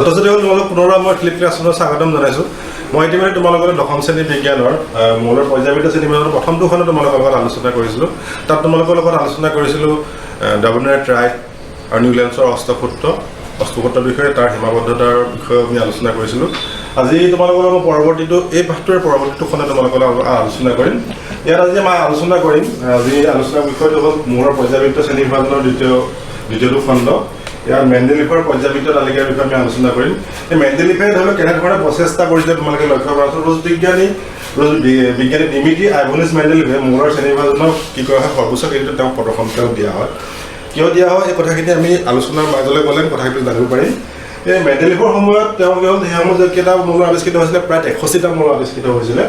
ছাত্ৰ-ছাত্ৰীসকল তোমালোক পুনৰবাৰ মই ফ্লিপ ক্লাছৰুমত স্বাগতম জনাইছোঁ মই ইতিমধ্যে তোমালোকৰ দশম শ্ৰেণী বিজ্ঞানৰ মৌলৰ পৰ্যায়ভিত্তিক শ্ৰেণীবিভাগৰ প্ৰথমটোখনত তোমালোকৰ লগত আলোচনা কৰিছিলোঁ তাত তোমালোকৰ লগত আলোচনা কৰিছিলোঁ ডমিনেট ৰাইট আৰু নিউলেন্সৰ অষ্টসূত্ৰৰ বিষয়ে তাৰ সীমাবদ্ধতাৰ বিষয়ে আমি আলোচনা কৰিছিলোঁ আজি তোমালোকৰ মই পৰৱৰ্তীটো এই পাঠটোৰ পৰৱৰ্তীটোখনে তোমালোকৰ আলোচনা কৰিম ইয়াত আজি মই আলোচনা কৰিম আজি আলোচনাৰ বিষয়টো হ'ল মৌলৰ পৰ্যায়ভিত্তিক শ্ৰেণীবিভাগৰ দ্বিতীয়টো খণ্ড ইয়াৰ মেণ্ডেলিফৰ পৰ্যায়ভিত্তিক তালিকাৰ বিষয়ে আমি আলোচনা কৰিম এই মেণ্ডেলিফে ধৰি লওক কেনেধৰণে প্ৰচেষ্টা কৰিছে তোমালোকে লক্ষ্য কৰাচোন বিজ্ঞানী ডিমিট্ৰি আইভনিছ মেণ্ডেলিফে মৌলৰ শ্ৰেণীবিভাজনক কি কৰা হয় সৰ্বোচ্চ কৃতিত্ব তেওঁক প্ৰদৰ্শন দিয়া হয় কিয় দিয়া হয় এই কথাখিনি আমি আলোচনাৰ মাজলৈ গ'লে কথাখিনি জানিব পাৰিম এই মেণ্ডেলিফৰ সময়ত তেওঁ কি হ'ল সেই সময়ত কেইটা মৌল আৱিষ্কৃত হৈছিলে প্ৰায় 63টা মৌল আৱিষ্কৃত হৈছিলে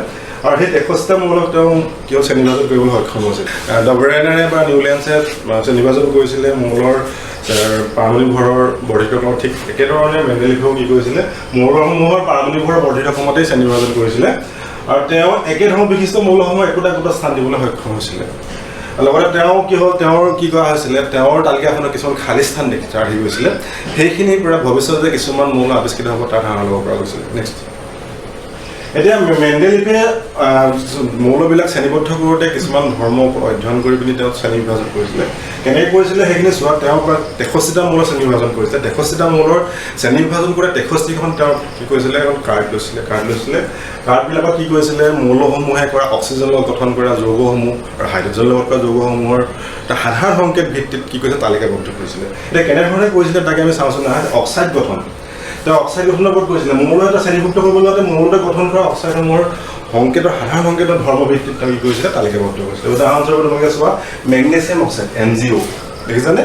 আৰু সেই 63টা মৌলক তেওঁ কিয় শ্ৰেণীবিভাজন কৰিবলৈ সক্ষম হৈছিল ডবৰেনাৰে বা নিউলেন্সে শ্ৰেণীবিভাজন কৰিছিলে মৌলৰ পাৰমাণৱিক ভৰৰ বৰ্ধিত ক্ৰম ঠিক একেধৰণে মেণ্ডেলিফেও কি কৰিছিলে মৌলসমূহৰ পাৰমাণৱিক ভৰৰ বৰ্ধিত ক্ৰমতেই শ্ৰেণীবিভাজন কৰিছিলে আৰু তেওঁ একেধৰণৰ বিশিষ্ট মৌলসমূহ একোটা স্থান দিবলৈ সক্ষম হৈছিলে লগতে তেওঁ কি হ'ল তেওঁৰ কি কৰা হৈছিলে তেওঁৰ তালিকাখনত কিছুমান খালী স্থান ৰাখি গৈছিলে সেইখিনিৰ পৰা ভৱিষ্যতে কিছুমান মৌল আৱিষ্কৃত হ'ব তাৰ ধাৰণা ল'ব পৰা গৈছিলে নেক্সট এতিয়া মেণ্ডেলিফে মৌলবিলাক শ্ৰেণীবদ্ধ কৰোঁতে কিছুমান ধৰ্ম অধ্যয়ন কৰি পিনি তেওঁ শ্ৰেণীবিভাজন কৰিছিলে কেনেকৈ কৰিছিলে সেইখিনি চোৱা তেওঁ প্ৰায় 63টা মৌলৰ শ্ৰেণীবিভাজন কৰিছিলে 63টা মৌলৰ শ্ৰেণীবিভাজন কৰি 63খন তেওঁ কি কৰিছিলে এখন কাৰ্ড লৈছিলে কাৰ্ডবিলাকত কি কৰিছিলে মৌলসমূহে কৰা অক্সিজেনৰ লগত গঠন কৰা যৌগসমূহ আৰু হাইড্ৰজেনৰ লগত কৰা যৌগসমূহৰ এটা সাধাৰণ সংকেত ভিত্তিত কি কৰিছে তালিকাবদ্ধ কৰিছিলে এতিয়া কেনেধৰণে কৰিছিলে তাকে আমি চাওঁচোন অক্সাইড গঠন তেওঁ অক্সাইড গঠনৰ ওপৰত কৈছিলে মৌল এটা শ্ৰেণীভুক্ত কৰিব যাওঁতে মৌলতে গঠন কৰা অক্সাইডসমূহৰ সংকেতৰ সাধাৰণ সংকেতৰ ধৰ্মভিত্তিত তেওঁ কি কৰিছিলে তালিকাবদ্ধ কৰিছিলে উদাহৰণস্বৰূপে তোমালোকে চোৱা মেগনেছিয়াম অক্সাইড MgO দেখিছানে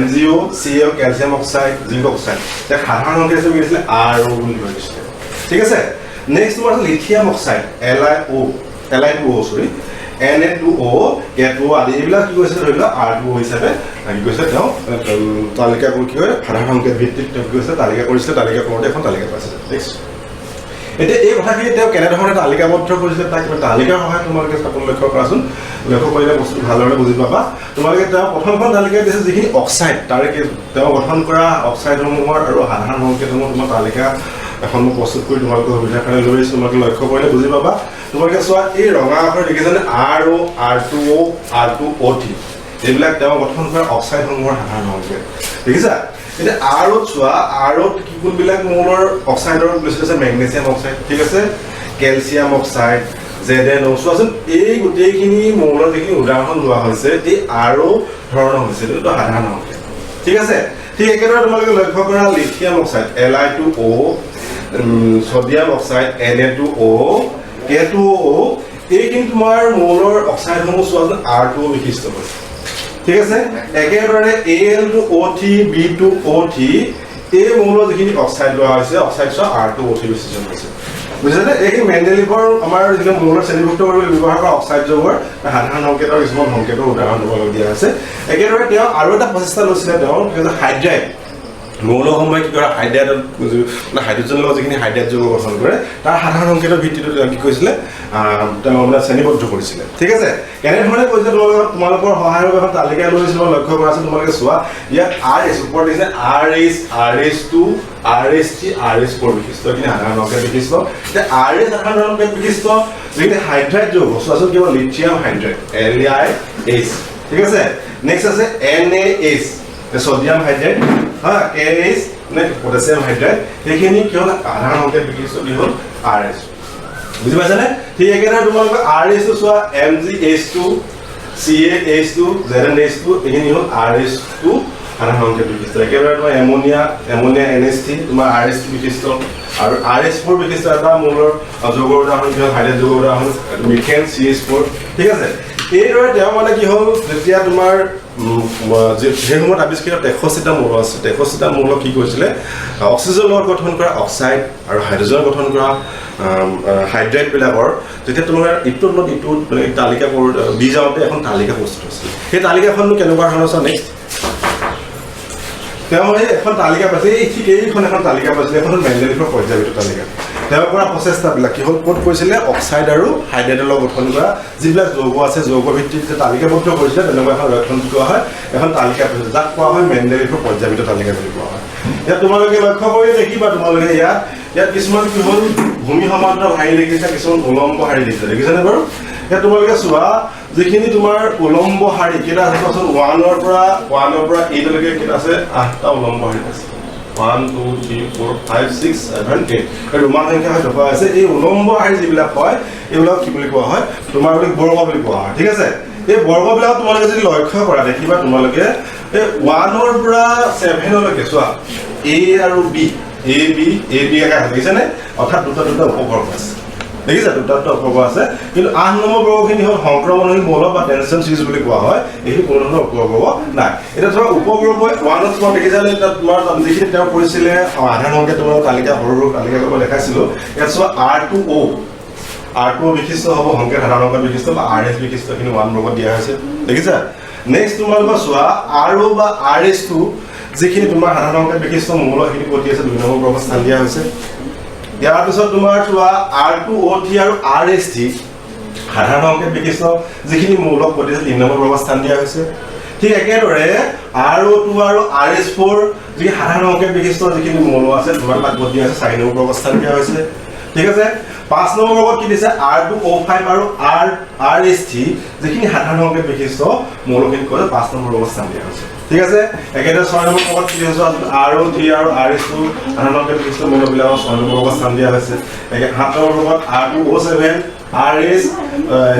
MgO CaO calcium oxide zinc oxide ইয়াক সাধাৰণ সংকেত হিচাপে কৰিছিলে RO বুলি কৈছিলে ঠিক আছে নেক্সট তোমাৰ আছে lithium oxide Li2O Na2O K2O আদি এইবিলাক কি কৈছে ধৰি লোৱা R2O হিচাপে কি কৈছে তেওঁ তালিকা কৰি কি হয় সাধাৰণ সংকেত ভিত্তিত তেওঁ কি কৈছে তালিকা কৰিছিলে তালিকা কৰোঁতে এখন তালিকা পাইছিলে নেক্সট এতিয়া এই কথাখিনি তেওঁ কেনেধৰণে তালিকাবদ্ধ কৰিছিলে তাক তালিকাৰ সহায়ত তোমালোকে স্থাপন লক্ষ্য কৰাচোন লক্ষ্য কৰিলে বস্তু ভালদৰে বুজি পাবা তোমালোকে তেওঁ প্ৰথমখন তালিকা দিছে যিখিনি অক্সাইড তাৰে তেওঁ গঠন কৰা অক্সাইডসমূহৰ আৰু সাধাৰণ সংকেতসমূহ তোমাৰ তালিকা এখন মই প্ৰস্তুত কৰি তোমালোকৰ সুবিধাৰ কাৰণে লৈ আহিছোঁ তোমালোকে লক্ষ্য কৰিলে বুজি পাবা তোমালোকে চোৱা এই ৰঙা আখৰ দেখিছানে RO R2O R2O3 এইবিলাক তেওঁ গঠন কৰা অক্সাইডসমূহৰ সাধাৰণ সংকেত দেখিছা এতিয়া ROত চোৱা ROত কি কোনবিলাক মৌলৰ অক্সাইডৰ লৈছে মেগনেছিয়াম অক্সাইড ঠিক আছে কেলছিয়াম অক্সাইড ZnO চোৱাচোন এই গোটেইখিনি মৌলৰ যিখিনি উদাহৰণ লোৱা হৈছে এই RO ধৰণৰ হৈছে এইটো সাধাৰণ সংকেত ঠিক আছে ঠিক একেদৰে তোমালোকে লক্ষ্য কৰা lithium oxide Li2O sodium oxide Na2O K2O এইখিনি তোমাৰ মৌলৰ অক্সাইডসমূহ চোৱাচোন R2O বিশিষ্ট হৈছে ঠিক আছে একেদৰে Al2O3 B2O3 এই মৌলৰ যিখিনি অক্সাইড লোৱা হৈছে অক্সাইড চোৱা R2O3 বিশিষ্ট হৈছে বুজিছানে এইখিনি মেণ্ডেলিফৰ আমাৰ যিটো মৌলৰ শ্ৰেণীভুক্ত কৰিবলৈ ব্যৱহাৰ কৰা অক্সাইড যৌগৰ সাধাৰণ সংকেতৰ কিছুমান সংকেতৰ উদাহৰণ দিবলৈ দিয়া আছে একেদৰে তেওঁ আৰু এটা প্ৰচেষ্টা লৈছিলে তেওঁ হাইড্ৰাইড মৌলসমূহে কি কৰে হাইড্ৰজেনৰ লগত যিখিনি হাইড্ৰাইড যৌগ গঠন কৰে তাৰ সাধাৰণ সংকেতৰ ভিত্তিত তেওঁ কি কৰিছিলে তেওঁ মানে শ্ৰেণীবদ্ধ কৰিছিলে ঠিক আছে কেনেধৰণে কৰিছে তোমালোকৰ সহায়ৰ এখন তালিকা লৈছিলোঁ লক্ষ্য কৰাচোন তোমালোকে চোৱা ইয়াত RH ওপৰত দিছে RH RH2 RH3 RH4 বিশিষ্ট এইখিনি সাধাৰণ সংকেত বিশিষ্ট এতিয়া RH সাধাৰণ সংকেত বিশিষ্ট যিখিনি হাইড্ৰাইড যৌগ চোৱাচোন কিবা লিথিয়াম হাইড্ৰাইড LiH ঠিক আছে নেক্সট আছে NaH সোডিয়াম হাইড্ৰাইড KH মানে পটাছিয়াম হাইড্ৰাইড সেইখিনি কি হ'ল সাধাৰণ সংকেত বিশিষ্ট কি হ'ল RH বুজি পাইছানে ঠিক একেদৰে তোমালোকৰ RH চোৱা MgH2 CaH2 ZnH2 এইখিনি হ'ল RH2 সাধাৰণ সংকেত বিশিষ্ট একেদৰে তোমাৰ এমোনিয়া NH3 তোমাৰ RH বিশিষ্ট আৰু RH4 বিশিষ্ট এটা মৌলৰ যৌগৰ উদাহৰণ কি হ'ল হাইড্ৰাইড যৌগৰ উদাহৰণ মিথেন CH4 ঠিক আছে এইদৰে তেওঁ মানে কি হ'ল যেতিয়া তোমাৰ সেই সময়ত আৱিষ্কৃত 63টা মৌল আছে 63টা মৌল কি কৰিছিলে অক্সিজেনৰ লগত গঠন কৰা অক্সাইড আৰু হাইড্ৰজেনৰ গঠন কৰা হাইড্ৰাইডবিলাকৰ যেতিয়া তোমাৰ ইটোৰ লগত ইটো মানে তালিকা দি যাওঁতে এখন তালিকা প্ৰস্তুত হৈছিল সেই তালিকাখননো কেনেকুৱা ধৰণৰ আছে নেক্সট তেওঁ এখন তালিকা পাইছে এই ঠিক এইখন এখন তালিকা পাইছিলে এখন মেণ্ডেলিফৰ পৰ্যায়ভিত্তিক তালিকা তেওঁৰ পৰা প্ৰচেষ্টাবিলাক কি হ'ল ক'ত কৈছিলে অক্সাইড আৰু হাইড্ৰেটৰ লগত গঠন কৰা যিবিলাক যৌগ আছে যৌগ ভিত্তিত যে তালিকাবদ্ধ কৰিছিলে তেনেকুৱা এখন ৰক্ষণ কোৱা হয় এখন তালিকা কৰিছে যাক কোৱা হয় মেণ্ডেলিফৰ পৰ্যায়বিত তালিকা বুলি কোৱা হয় ইয়াত তোমালোকে লক্ষ্য কৰি দেখিবা তোমালোকে ইয়াত কিছুমান কি হ'ল ভূমি সমান্তৰাল শাৰী দেখিছা কিছুমান উলম্ব শাৰী দেখিছা দেখিছানে বাৰু ইয়াত তোমালোকে চোৱা যিখিনি তোমাৰ উলম্ব শাৰী কেইটা আছে কোৱাচোন 1ৰ পৰা 8 লৈকে কেইটা আছে 8টা উলম্ব শাৰী আছে 1 2 3 4 5 6 7 8 ৰোমান সংখ্যা হয় থকা আছে এই উলম্ব শাৰী যিবিলাক হয় এইবিলাক কি বুলি কোৱা হয় তোমাৰ বৰ্গ বুলি কোৱা হয় ঠিক আছে এই বৰ্গবিলাক তোমালোকে যদি লক্ষ্য কৰা দেখিবা তোমালোকে এই 1ৰ পৰা 7 লৈকে চোৱা A আৰু B একা দেখিছানে অৰ্থাৎ দুটা উপবৰ্গ আছে দেখিছা দুটা উপবৰ্গ আছে কিন্তু 8 নম্বৰ বৰ্গখিনি হ'ল সংক্ৰমণহীন মৌল বা টেনশ্যন সিৰিজ বুলি কোৱা হয় এই কোনো ধৰণৰ উপবৰ্গ নাই এটা ধৰা উপবৰ্গ 1ত তোমাৰ দেখিছানে তোমাৰ যিখিনি তেওঁ কৰিছিলে আধাৰ সংখ্যা তোমাৰ তালিকা সৰু তালিকা কৰিব দেখাইছিলো ইয়াত চোৱা R2O বিশিষ্ট হ'ব সংখ্যা সাধাৰণ সংখ্যা বিশিষ্ট বা RS বিশিষ্ট কিন্তু 1 বৰ্গত দিয়া হৈছে দেখিছা নেক্সট তোমালোকৰ চোৱা RO বা RS2 যিখিনি তোমাৰ সাধাৰণ সংখ্যা বিশিষ্ট মৌল সেইখিনি প্ৰতি আছে 2 নম্বৰ বৰ্গত স্থান দিয়া হৈছে ইয়াৰ পিছত তোমাৰ চোৱা R2O3 আৰু RS3 সাধাৰণ সংখ্যা বিশিষ্ট যিখিনি মৌল প্ৰতি আছে 3 নম্বৰ বৰ্গত স্থান দিয়া হৈছে ঠিক একেদৰে RO2 আৰু RS4 যি সাধাৰণ সংখ্যা বিশিষ্ট যিখিনি মৌল আছে তোমাৰ তাত প্ৰতি আছে 4 নম্বৰ বৰ্গত স্থান দিয়া হৈছে ঠিক আছে 5 নম্বৰ বৰ্গত কি দিছে R2O5 আৰু RS3 যিখিনি সাধাৰণ সংখ্যা বিশিষ্ট মৌলখিনি কৰে 5 নম্বৰ বৰ্গত স্থান দিয়া হৈছে ঠিক আছে একেদৰে 6 নম্বৰ বৰ্গত কি হৈছে RO3 আৰু RS2 সাধাৰণ সংখ্যা বিশিষ্ট মৌলবিলাক 6 নম্বৰ বৰ্গত স্থান দিয়া হৈছে একে 7 নম্বৰ বৰ্গত R2O7 RS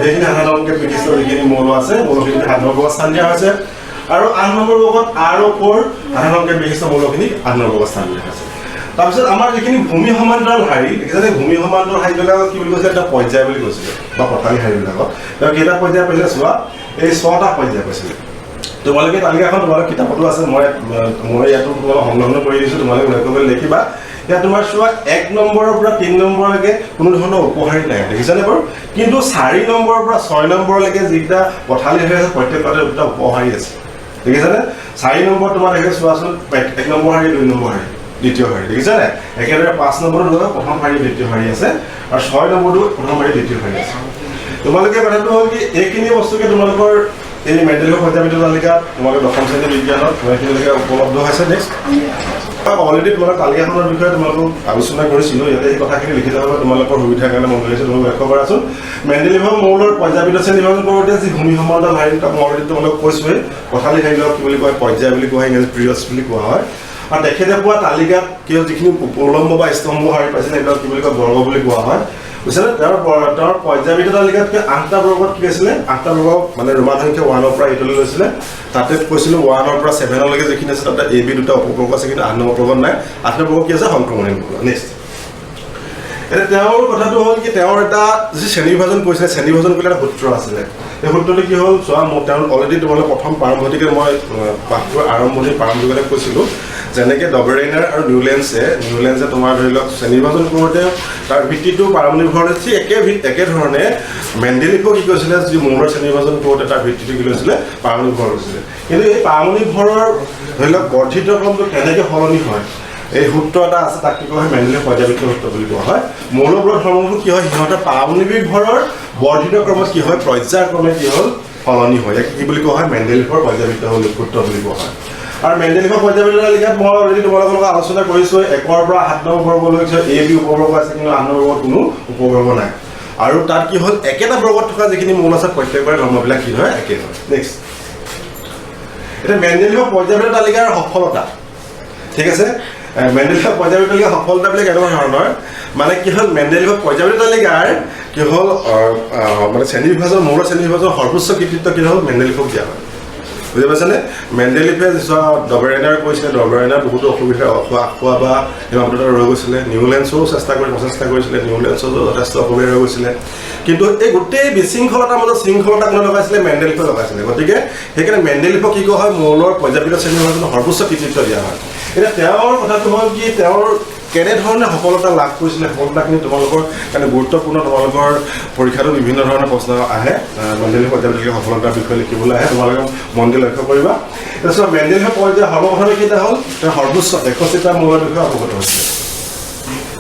যিখিনি সাধাৰণ সংখ্যা বিশিষ্ট যিখিনি মৌল আছে মৌলখিনি 7 নম্বৰ বৰ্গত স্থান দিয়া হৈছে আৰু 8 নম্বৰ বৰ্গত RO4 সাধাৰণ সংখ্যা বিশিষ্ট মৌলখিনি 8 নম্বৰ বৰ্গত স্থান দিয়া হৈছে তাৰপিছত আমাৰ যিখিনি ভূমি সমান্তৰাল শাৰী দেখিছানে ভূমি সমান্তৰাল শাৰীবিলাকক কি বুলি কৈছে এটা পৰ্যায় বুলি কৈছিলে বা পথালি শাৰীবিলাকক তেওঁ কেইটা পৰ্যায় পাইছিলে চোৱা এই 6টা পৰ্যায় পাইছিলে তোমালোকে তালিকাখন তোমালোকৰ কিতাপতো আছে মই ইয়াতো তোমালোক সংলগ্ন কৰি দিছোঁ তোমালোকে লক্ষ্য কৰি লিখিবা ইয়াত তোমাৰ চোৱা 1 নম্বৰৰ পৰা 3 নম্বৰলৈকে কোনো ধৰণৰ উপশাৰী নাই দেখিছানে বাৰু কিন্তু 4 নম্বৰৰ পৰা 6 নম্বৰলৈকে যিকেইটা পথালি শাৰী আছে প্ৰত্যেকতে দুটা উপশাৰী আছে দেখিছানে 4 নম্বৰ তোমাৰ দেখে চোৱাচোন 1 নম্বৰ শাৰী 2 নম্বৰ শাৰী দ্বিতীয় শাৰী দেখিছানে একেদৰে 5 নম্বৰৰ লগত প্ৰথম শাৰী দ্বিতীয় শাৰী আছে আৰু 6 নম্বৰটো প্ৰথম শাৰী দ্বিতীয় শাৰী আছে তোমালোকে কথাটো হ'ল কি এইখিনি বস্তুকে তোমালোকৰ এই মেণ্ডেলিফৰ পৰ্যায়বিত তালিকা তোমালোকে দশম শ্ৰেণীৰ বিজ্ঞানত এইখিনিলৈকে উপলব্ধ হৈছে নেক্সট অলৰেডি তোমালোক তালিকাখনৰ বিষয়ে তোমালোকক আলোচনা কৰিছিলোঁ ইয়াতে এই কথাখিনি লিখি যাব তোমালোকৰ সুবিধাৰ কাৰণে মই লৈছোঁ তোমালোক লক্ষ্য কৰাচোন মেণ্ডেলিফৰ মৌলৰ পৰ্যায়বিত শ্ৰেণীভাগ কৰোঁতে যি ভূমি সমান্তৰাল শাৰী মই অলৰেডি তোমালোক কৈছোঁৱেই পথালি শাৰীবিলাক কি বুলি কয় পৰ্যায় বুলি কোৱা হয় ইংৰাজী পিৰিয়ডছ বুলি কোৱা হয় আৰু তেখেতে পোৱা তালিকাত কি যিখিনি উলম্ব বা স্তম্ভ শাৰী পাইছিলে এইবিলাক কি বুলি কয় বৰ্গ বুলি কোৱা হয় বুজিছানে তেওঁৰ পৰ্যায়বিত তালিকাতকৈ 8টা বৰ্গত কি আছিলে 8টা বৰ্গ মানে ৰোমান সংখ্যা 1ৰ পৰা 8লৈ লৈছিলে তাতে কৈছিলোঁ 1ৰ পৰা 7লৈকে যিখিনি আছে তাতে AB দুটা উপবৰ্গ আছে কিন্তু 8 নম্বৰ বৰ্গত নাই 8 নম্বৰ বৰ্গ কি আছে সংক্ৰমণীয় বৰ্গ নেক্সট এতিয়া তেওঁৰ কথাটো হ'ল কি তেওঁৰ এটা যি শ্ৰেণীবিভাজন কৰিছিলে শ্ৰেণীবিভাজন কৰিলে এটা সূত্ৰ আছিলে এই সূত্ৰটো কি হ'ল চোৱা মই তেওঁ অলৰেডি তোমালোক প্ৰথম প্ৰাৰম্ভিকে মই পাঠটোৰ প্ৰাৰম্ভিকতে কৈছিলোঁ যেনেকৈ ডবেৰেইনাৰ আৰু নিউলেন্সে তোমাৰ ধৰি লওক শ্ৰেণীবিভাজন কৰোঁতে তাৰ ভিত্তিটো পাৰমাণৱিক ভৰ ঠিক একেধৰণে মেণ্ডেলিফেও কি কৈছিলে যি মৌলৰ শ্ৰেণীবিভাজন কৰোঁতে তাৰ ভিত্তিটো কি লৈছিলে পাৰমাণৱিক ভৰ হৈছিলে কিন্তু এই পাৰমাণৱিক ভৰৰ ধৰি লওক বৰ্ধিত ক্ৰমটো কেনেকৈ সলনি হয় এই সূত্ৰ এটা আছে তাক কি কোৱা হয় মেণ্ডেলিফৰ পৰ্যায়বিত সূত্ৰ বুলি কোৱা হয় মৌলবোৰৰ ধৰ্মবোৰ কি হয় সিহঁতৰ পাৰমাণৱিক ভৰৰ বৰ্ধিত ক্ৰমত কি হয় পৰ্যায়ক্ৰমে কি হ'ল সলনি হয় কি বুলি কোৱা হয় মেণ্ডেলিফৰ পৰ্যায়বিত সূত্ৰ বুলি কোৱা হয় আৰু মেণ্ডেলিফৰ পৰ্যায়বিত তালিকাত মই অলৰেডি তোমালোকৰ লগত আলোচনা কৰিছোঁ 1ৰ পৰা 7 নম্বৰ বৰ্গলৈ AB উপবৰ্গ আছে কিন্তু 8 নম্বৰ বৰ্গত কোনো উপবৰ্গ নাই আৰু তাত কি হ'ল একেটা বৰ্গত থকা যিখিনি মৌল আছে প্ৰত্যেকবাৰে ধৰ্মবিলাক কি হয় একে হয় নেক্সট এতিয়া মেণ্ডেলিফৰ পৰ্যায়বিত তালিকাৰ সফলতা ঠিক আছে মেণ্ডেলিফৰ পৰ্যায়বিত তালিকাৰ সফলতাবিলাক এনেকুৱা ধৰণৰ মানে কি হ'ল মেণ্ডেলিফৰ পৰ্যায়বিত তালিকাৰ কি হ'ল মানে শ্ৰেণীবিভাজন মৌলৰ শ্ৰেণীবিভাজন সৰ্বোচ্চ কৃতিত্ব কি হ'ল মেণ্ডেলিফক দিয়া হয় বুজি পাইছেনে মেণ্ডেলিফে ডবেৰেইনাৰ কৈছিলে ডবেৰেইনাৰ বহুতো অসুবিধা খোৱা বা সীমাবদ্ধতা ৰৈ গৈছিলে নিউলেন্সেও প্ৰচেষ্টা কৰিছিলে নিউলেন্সৰো যথেষ্ট অসুবিধা ৰৈ গৈছিলে কিন্তু এই গোটেই বিশৃংখলতাৰ মাজত শৃংখলতা কোনে লগাইছিলে মেণ্ডেলিফে লগাইছিলে গতিকে সেইকাৰণে মেণ্ডেলিফক কি কোৱা হয় মৌলৰ পৰ্যায়বিত শ্ৰেণীবিভাজনৰ সৰ্বোচ্চ কৃতিত্ব দিয়া হয় এতিয়া তেওঁৰ কথাটো হ'ল কি তেওঁৰ কেনেধৰণে সফলতা লাভ কৰিছিলে সফলতাখিনি তোমালোকৰ কাৰণে গুৰুত্বপূৰ্ণ তোমালোকৰ পৰীক্ষাতো বিভিন্ন ধৰণৰ প্ৰশ্ন আহে মেণ্ডেলিফৰ পৰ্যায়বিত সফলতাৰ বিষয়ে লিখিবলৈ আহে তোমালোকে মন দি লক্ষ্য কৰিবা তাৰপিছত মেণ্ডেলিফৰ পৰ্যায় সৰ্বপ্ৰথমে কেইটা হ'ল তেওঁ সৰ্বোচ্চ 61টা মৌলৰ বিষয়ে অৱগত হৈছিলে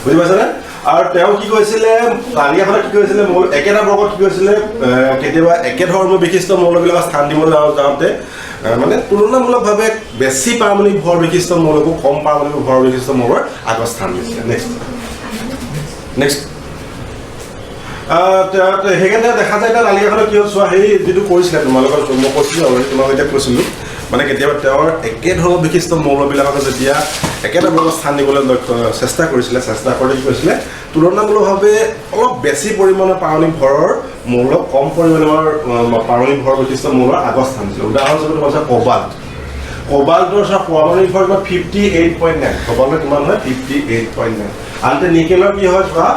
বুজি পাইছেনে আৰু তেওঁ কি কৈছিলে তালিকাখনত কি কৈছিলে মৌল একেটা বৰ্গত কি কৈছিলে কেতিয়াবা একেধৰণৰ বিশিষ্ট মৌলবিলাকক স্থান দিবলৈ যাওঁতে মানে তুলনামূলকভাৱে বেছি পাৰমাণৱিক ভৰ বিশিষ্ট মৌলকো কম পাৰমাণৱিক ভৰ বিশিষ্ট মৌলৰ আগত স্থান দিছিলে নেক্সট সেইকাৰণে দেখা যায় এতিয়া তালিকাখনত কি হ'ল চোৱা সেই যিটো কৰিছিলে তোমালোকৰ মই কৈছিলোঁ আৰু তোমাক এতিয়া কৈছিলোঁ মানে কেতিয়াবা তেওঁৰ একেধৰণৰ বিশিষ্ট মৌলবিলাকক যেতিয়া একেটা বৰ্গত স্থান দিবলৈ চেষ্টা কৰিছিলে চেষ্টা কৰি কি কৰিছিলে তুলনামূলকভাৱে অলপ বেছি পৰিমাণৰ পাৰমাণৱিক ভৰৰ মৌলক কম পৰিমাণৰ পাৰমাণৱিক ভৰ বিশিষ্ট মৌলৰ আগত স্থান দিছিলে উদাহৰণস্বৰূপে তোমাৰ হৈছে কোবাল্টৰ পাৰমাণৱিক ভৰ 58.9 কোবাল্টৰ কিমান হয় 58.9 আনহাতে নিকেলৰ কি হয় চোৱা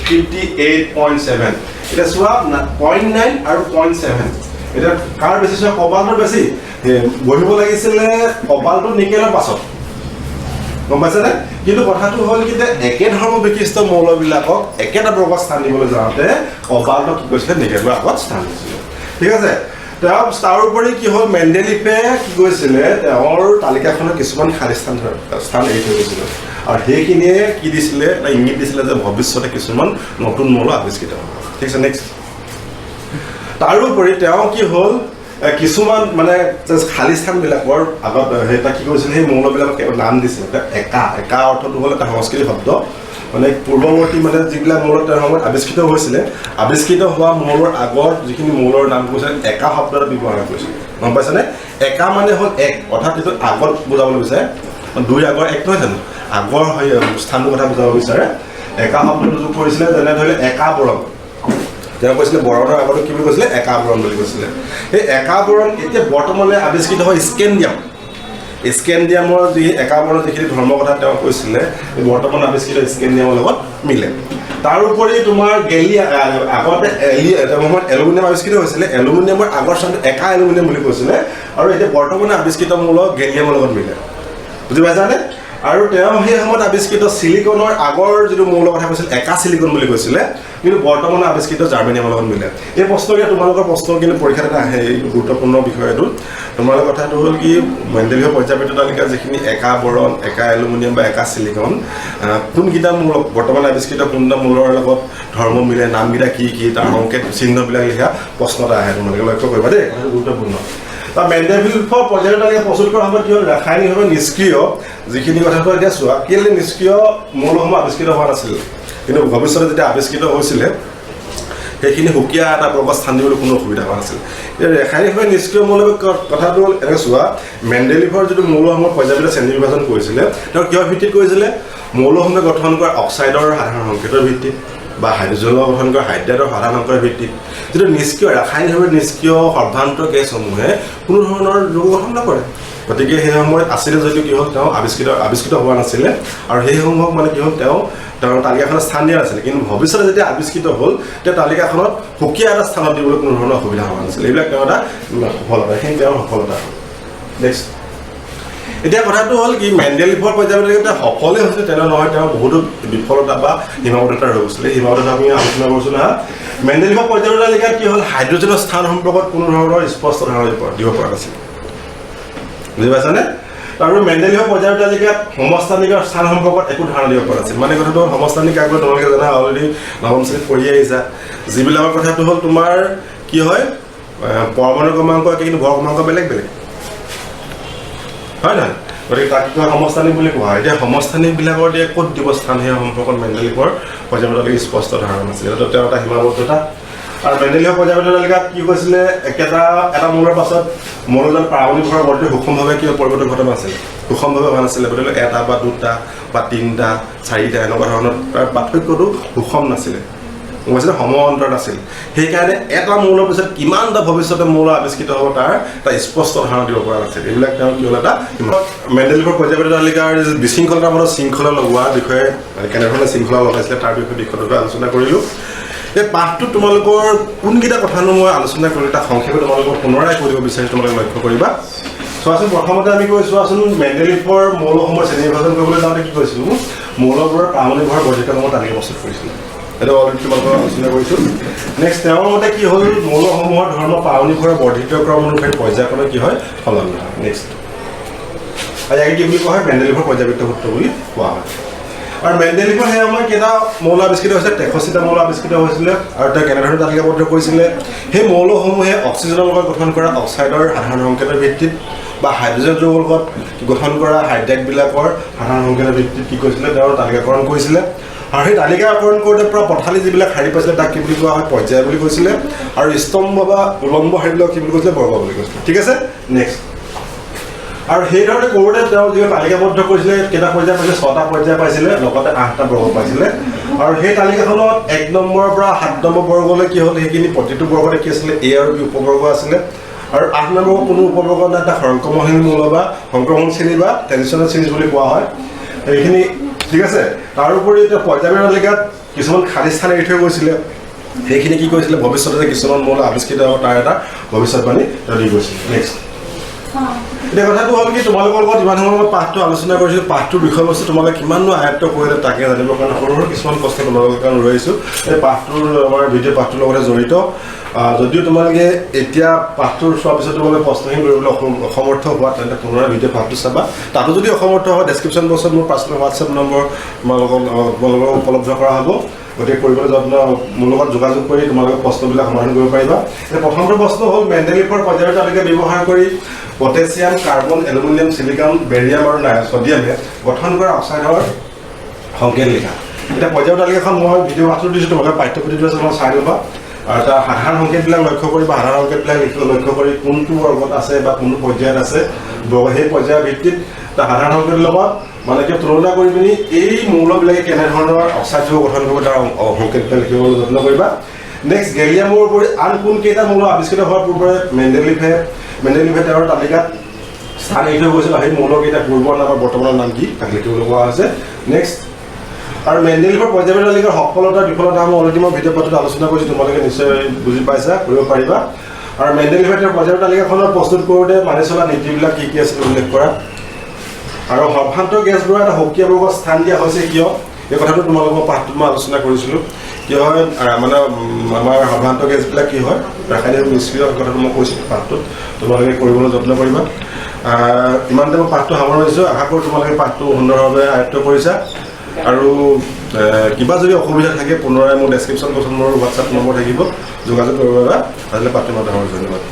58.7 এটা চোৱা 0.9 আৰু 0.7 এটা কাৰ বেছি চোৱা কোবাল্টৰ বেছি বহিব লাগিছিলে কোবাল্টৰ নিকেলৰ পাছত গম পাইছেনে কিন্তু কথাটো হ'ল কি একেধৰণৰ বিশিষ্ট মৌলবিলাকক একেটা বৰ্গত স্থান দিবলৈ যাওঁতে কোবাল্টক কি কৈছিলে নিকেলৰ আগত স্থান দিছিলে ঠিক আছে তাৰ উপৰি কি হ'ল মেণ্ডেলিফে কি কৈছিলে তেওঁৰ তালিকাখনত কিছুমান খালী স্থান এৰি থৈ গৈছিলে আৰু সেইখিনিয়ে কি দিছিলে এটা ইংগিত দিছিলে যে ভৱিষ্যতে কিছুমান নতুন মৌল আৱিষ্কৃত হ'ব ঠিক আছে নেক্সট তাৰোপৰি তেওঁ কি হ'ল কিছুমান মানে খালী স্থানবিলাকৰ আগত এটা কি কৰিছিলে সেই মৌলবিলাকক নাম দিছিলে একা অৰ্থটো হ'ল এটা সংস্কৃত শব্দ মানে পূৰ্বৱৰ্তী মানে যিবিলাক মৌল তেওঁৰ সময়ত আৱিষ্কৃত হৈছিলে আৱিষ্কৃত হোৱা মৌলৰ আগত যিখিনি মৌলৰ নাম কৈছিলে একা শব্দটো ব্যৱহাৰ কৰিছিলে গম পাইছেনে একা মানে হ'ল এক অৰ্থাৎ এইটো আগত বুজাবলৈ বিচাৰে দুই আগৰ এক নহয় জানো আগৰ স্থানটোৰ কথা বুজাব বিচাৰে একা শব্দটো যোগ কৰিছিলে যেনে ধৰি লওক একাবৰণ তেওঁ কৈছিলে বৰণৰ আগতে কি বুলি কৈছিলে একাবৰণ বুলি কৈছিলে সেই একাবৰণ এতিয়া বৰ্তমানে আৱিষ্কৃত হয় স্কেণ্ডিয়ামৰ যি একাবৰণৰ যিখিনি ধৰ্মৰ কথা তেওঁ কৈছিলে বৰ্তমান আৱিষ্কৃত স্কেণ্ডিয়ামৰ লগত মিলে তাৰোপৰি তোমাৰ আগতে এলুমিনিয়াম আৱিষ্কৃত হৈছিলে এলুমিনিয়ামৰ আগৰ স্থানটো একা এলুমিনিয়াম বুলি কৈছিলে আৰু এতিয়া বৰ্তমানে আৱিষ্কৃত মৌল গেলিয়ামৰ লগত মিলে বুজি পাইছানে আৰু তেওঁ সেই সময়ত আৱিষ্কৃত সিলিকনৰ আগৰ যিটো মৌলৰ কথা কৈছিল একা সিলিকন বুলি কৈছিলে কিন্তু বৰ্তমানে আৱিষ্কৃত জাৰ্মেনিয়ামৰ লগত মিলে এই প্ৰশ্নকে তোমালোকৰ প্ৰশ্ন কিন্তু পৰীক্ষাত এটা আহে এই গুৰুত্বপূৰ্ণ বিষয়টো তোমালোকৰ কথাটো হ'ল কি মেণ্ডেলিফৰ পৰ্যায়বৃত্ত তালিকা যিখিনি একা বৰণ একা এলুমিনিয়াম বা একা সিলিকন কোনকেইটা মৌল বৰ্তমানে আৱিষ্কৃত কোনটা মৌলৰ লগত ধৰ্ম মিলে নামকেইটা কি কি তাৰ সংকেত চিহ্নবিলাক লিখা প্ৰশ্ন এটা আহে তোমালোকে লক্ষ্য কৰিবা দেই কথাটো গুৰুত্বপূৰ্ণ মেণ্ডেলিফৰ পৰ্যায়বৃত্ত তালিকা প্ৰস্তুত কৰাৰ সময়ত কি হ'ল ৰাসায়নিকভাৱে নিষ্ক্ৰিয় যিখিনি কথাটো এতিয়া চোৱা কেলৈ নিষ্ক্ৰিয় মৌলসমূহ আৱিষ্কৃত হোৱা নাছিল কিন্তু ভৱিষ্যতে যেতিয়া আৱিষ্কৃত হৈছিলে সেইখিনি সুকীয়া এটা বৰ্গত স্থান দিবলৈ কোনো অসুবিধা হোৱা নাছিল এতিয়া ৰাসায়নিকভাৱে নিষ্ক্ৰিয় মৌলৰ কথাটো হ'ল এনেকৈ চোৱা মেণ্ডেলিফৰ যিটো মৌলসমূহ পৰ্যায়বৃত্ত শ্ৰেণী বিভাজন কৰিছিলে তেওঁ কিহৰ ভিত্তিত কৰিছিলে মৌলসমূহে গঠন কৰা অক্সাইডৰ সাধাৰণ সংকেতৰ ভিত্তিত বা হাইড্ৰজেনৰ গঠন কৰা হাইড্ৰাইডৰ সাধাৰণ সংকেতৰ ভিত্তিত যিটো নিষ্ক্ৰিয় ৰাসায়নিকভাৱে নিষ্ক্ৰিয় সৰ্বান্ত গেছসমূহে কোনো ধৰণৰ যৌগ গঠন নকৰে গতিকে সেই সময়ত আছিলে যদিও কি হ'ল তেওঁ আৱিষ্কৃত হোৱা নাছিলে আৰু সেইসমূহক মানে কি হ'ল তেওঁৰ তালিকাখনত স্থান দিয়া নাছিলে কিন্তু ভৱিষ্যতে যেতিয়া আৱিষ্কৃত হ'ল তেওঁ তালিকাখনত সুকীয়া এটা স্থানত দিবলৈ কোনো ধৰণৰ অসুবিধা হোৱা নাছিলে এইবিলাক তেওঁ এটা সফলতা সেইখিনি তেওঁৰ সফলতা হ'ল নেক্সট এতিয়া কথাটো হ'ল কি মেণ্ডেলিফৰ পৰ্যায়ত সফলেই হৈছিলে তেনে নহয় তেওঁ বহুতো বিফলতা বা সীমাবদ্ধতা ৰৈ গৈছিলে সীমাবদ্ধতা আমি আলোচনা কৰিছোঁ না মেণ্ডেলিফৰ পৰ্যায়ত তালিকাত কি হ'ল হাইড্ৰজেনৰ স্থান সম্পৰ্কত কোনো ধৰণৰ স্পষ্ট ধাৰণা দিব পৰা নাছিল বুজি পাইছানে আৰু মেণ্ডেলিফৰ পৰ্যায়ত তালিকাত সমস্থানিকৰ স্থান সম্পৰ্কত একো ধাৰণা দিব পৰা নাছিল মানে কথাটো সমস্থানিক আগলৈ তোমালোকে জানা অলৰেডি নৱম শ্ৰেণীত পঢ়ি আহিছা যিবিলাকৰ কথাটো হ'ল তোমাৰ কি হয় পৰমাণু ক্ৰমাংক কিন্তু ভৰ ক্ৰমাংক বেলেগ হয় নহয় গতিকে তাক কিবা সমস্থানিক বুলি কোৱা হয় এতিয়া সমস্থানিকবিলাকৰ দিয়ে ক'ত দিব স্থান সেই সম্পৰ্কত মেণ্ডেলিফৰ পৰ্যায়ত তালিকাত স্পষ্ট ধাৰণা নাছিল তেওঁ এটা সীমাবদ্ধতা আৰু মেণ্ডেলিফৰ পৰ্যায়ত তালিকাত কি কৈছিলে এটা মৌলৰ পাছত মৌলজন পাৰমাণৱিক ভৰৰ বৰ্তি সুষমভাৱে কিবা পৰিৱৰ্তন ঘটা নাছিল সুষমভাৱে হোৱা নাছিলে গতিকে এটা বা দুটা বা তিনিটা চাৰিটা এনেকুৱা ধৰণৰ তাৰ পাৰ্থক্যটো সুষম নাছিলে গম পাইছিলে সম অন্তৰ নাছিল সেইকাৰণে এটা মৌলৰ পিছত কিমানটা ভৱিষ্যতে মৌল আৱিষ্কৃত হ'ব তাৰ এটা স্পষ্ট ধাৰণা দিব পৰা নাছিল এইবিলাক তেওঁ কি হ'ল এটা মেণ্ডেলিফৰ পৰ্যায়বৃত্ত তালিকাৰ বিশৃংখলতাৰ মাজত শৃংখলা লগোৱাৰ বিষয়ে কেনেধৰণে শৃংখলা লগাইছিলে তাৰ বিষয়ে বিষয়টোৰ আলোচনা কৰিলোঁ এই পাঠটোত তোমালোকৰ কোনকেইটা কথানো মই আলোচনা কৰিলোঁ এটা সংক্ষেপে তোমালোকক পুনৰাই কৈ দিব বিচাৰিছোঁ তোমালোকে লক্ষ্য কৰিবা চোৱাচোন প্ৰথমতে আমি কৈ চোৱাচোন মেণ্ডেলিফৰ মৌলসমূহৰ শ্ৰেণী বিভাজন কৰিবলৈ যাওঁতে কি কৰিছিলোঁ মৌলবোৰৰ পাৰমাণৱিক ভৰ বৰ্ধিতক্ৰমৰ তালিকা প্ৰস্তুত কৰিছিলোঁ এইটো অলৰেডি তোমালোকক আলোচনা কৰিছোঁ নেক্সট তেওঁৰ মতে কি হ'ল মৌলসমূহৰ ধৰ্ম পাৰমাণৱিক ভৰৰ বৰ্ধিত ক্ৰম অনুসৰি পৰ্যায়ক্ৰমে কি হয় সলনি হয় নেক্সট আৰু ইয়াকে কি বুলি কোৱা হয় মেণ্ডেলিফৰ পৰ্যায়বৃত্ত সূত্ৰ বুলি কোৱা হয় আৰু মেণ্ডেলিফৰ সেই সময়ত কেইটা মৌল আৱিষ্কৃত হৈছিলে 83টা মৌল আৱিষ্কৃত হৈছিলে আৰু তেওঁ কেনেধৰণে তালিকাবদ্ধ কৰিছিলে সেই মৌলসমূহে অক্সিজেনৰ লগত গঠন কৰা অক্সাইডৰ সাধাৰণ সংকেতৰ ভিত্তিত বা হাইড্ৰজেন যৌগৰ লগত গঠন কৰা হাইড্ৰাইডবিলাকৰ সাধাৰণ সংকেতৰ ভিত্তিত কি কৰিছিলে তেওঁৰ তালিকাকৰণ কৰিছিলে আৰু সেই তালিকাকৰণ কৰোঁতে পৰা পথালি যিবিলাক শাৰী পাইছিলে তাক কি বুলি কোৱা হয় পৰ্যায় বুলি কৈছিলে আৰু স্তম্ভ বা উলম্ব শাৰীবিলাক কি বুলি কৈছিলে বৰ্গ বুলি কৈছিলে ঠিক আছে নেক্সট আৰু সেইধৰণে কৰোঁতে তেওঁ যিটো তালিকাবদ্ধ কৰিছিলে কেইটা পৰ্যায় পাইছিলে 6টা পৰ্যায় পাইছিলে লগতে 8টা বৰ্গ পাইছিলে আৰু সেই তালিকাখনত 1 নম্বৰৰ পৰা 7 নম্বৰ বৰ্গলৈ কি হ'ল সেইখিনি প্ৰতিটো বৰ্গতে কি আছিলে এ আৰু বি উপবৰ্গ আছিলে আৰু 8 নম্বৰৰ কোনো উপবৰ্গ নাই এটা সংক্ৰমণশীল মৌল বা সংক্ৰমণ শ্ৰেণী বা টেনশ্যনেল শ্ৰেণী বুলি কোৱা হয় এইখিনি ঠিক আছে তাৰোপৰি এতিয়া পৰ্যায়ৰ তালিকাত কিছুমান খালী স্থান এৰি থৈ গৈছিলে সেইখিনি কি কৰিছিলে ভৱিষ্যতে কিছুমান মৌল আৱিষ্কৃত হ'ব তাৰ এটা ভৱিষ্যতবাণী দি গৈছিলে নেক্সট এতিয়া কথাটো হ'ল কি তোমালোকৰ লগত ইমান সময় মই পাঠটো আলোচনা কৰিছোঁ পাঠটোৰ বিষয়বস্তু তোমালোকে কিমাননো আয়ত্ব কৰিলে তাকে জানিবৰ কাৰণে সৰু সৰু কিছুমান প্ৰশ্ন তোমালোকৰ কাৰণে ৰৈছোঁ এই পাঠটোৰ আমাৰ ভিডিঅ' পাঠটোৰ লগতে জড়িত যদিও তোমালোকে এতিয়া পাঠটোৰ চোৱাৰ পিছত তোমালোকে প্ৰশ্নহীন কৰিবলৈ অসমৰ্থ হোৱা তেন্তে পুনৰ ভিডিঅ' পাঠটো চাবা তাতো যদি অসমৰ্থ হয় ডেছক্ৰিপশ্যন বক্সত মোৰ পাৰ্চনেল হোৱাটছএপ নম্বৰ তোমালোকৰ উপলব্ধ কৰা হ'ব গতিকে কৰিবলৈ যত্ন মোৰ লগত যোগাযোগ কৰি তোমালোকে প্ৰশ্নবিলাক সমাধান কৰিব পাৰিবা এতিয়া প্ৰথমটো প্ৰশ্ন হ'ল মেণ্ডেলিফৰ পৰ্যায়ৰ তালিকা ব্যৱহাৰ কৰি potassium carbon aluminium silicon barium আৰু ছডিয়ামে গঠন কৰা অক্সাইডৰ সংকেত লিখা এতিয়া পৰ্যায়ৰ তালিকাখন মই ভিডিঅ' পাঠটো দিছোঁ তোমালোকে পাঠ্যপুথিটো আছে মই চাই ল'বা আৰু তাৰ সাধাৰণ সংকেতবিলাক লক্ষ্য কৰি বা সাধাৰণ সংকেতবিলাক লক্ষ্য কৰি কোনটো বৰ্গত আছে বা কোনটো পৰ্যায়ত আছে সেই পৰ্যায়ৰ ভিত্তিত তাৰ সাধাৰণ সংকেতৰ লগত মানে কি তুলনা কৰি পিনি এই মৌলবিলাকে কেনেধৰণৰ অক্সাইড গঠন কৰিব তাৰ সংকেতবিলাক লিখিবলৈ যত্ন কৰিবা নেক্সট গেলিয়ামৰ উপৰি আন কোন কেইটা মৌল আৱিষ্কৃত হোৱাৰ পূৰ্বে মেণ্ডেলিফে তেওঁৰ তালিকাত স্থান এৰি থৈ গৈছিল সেই মৌলকেইটা পূৰ্বৰ নাম আৰু বৰ্তমানৰ নাম কি তাক লিখিবলৈ কোৱা হৈছে নেক্সট আৰু মেণ্ডেলিফৰ পৰ্যায়ৰ তালিকাৰ সফলতা বিফলতা মই অলৰেডি মই ভিডিঅ' পাঠটোত আলোচনা কৰিছোঁ তোমালোকে নিশ্চয় বুজি পাইছা কৰিব পাৰিবা আৰু মেণ্ডেলিফে তেওঁৰ পৰ্যায়ৰ তালিকাখনত প্ৰস্তুত কৰোঁতে মানি চলা নীতিবিলাক কি কি আছিল উল্লেখ কৰা আৰু সৰ্বান্ত গেছবোৰৰ এটা সক্ৰিয় বৰ্গত স্থান দিয়া হৈছে কিয় এই কথাটো তোমালোকৰ পাঠটোত মই আলোচনা কৰিছিলোঁ কি হয় মানে আমাৰ সৰ্বান্ত গেছবিলাক কি হয় ৰাসায়নিক নিষ্ক্ৰিয় কথাটো মই কৈছিলোঁ পাঠটোত তোমালোকে কৰিবলৈ যত্ন কৰিবা ইমানতে মই পাঠটো সামৰিছোঁ আশা কৰোঁ তোমালোকে পাঠটো সুন্দৰভাৱে আয়ত্ব কৰিছা আৰু কিবা যদি অসুবিধা থাকে পুনৰাই মোৰ ডেছক্ৰিপশ্যন বক্সত মোৰ হোৱাটছআপ নম্বৰ থাকিব যোগাযোগ কৰিব পাৰিবা আজিলৈ পাঠটো মই ধন্যবাদ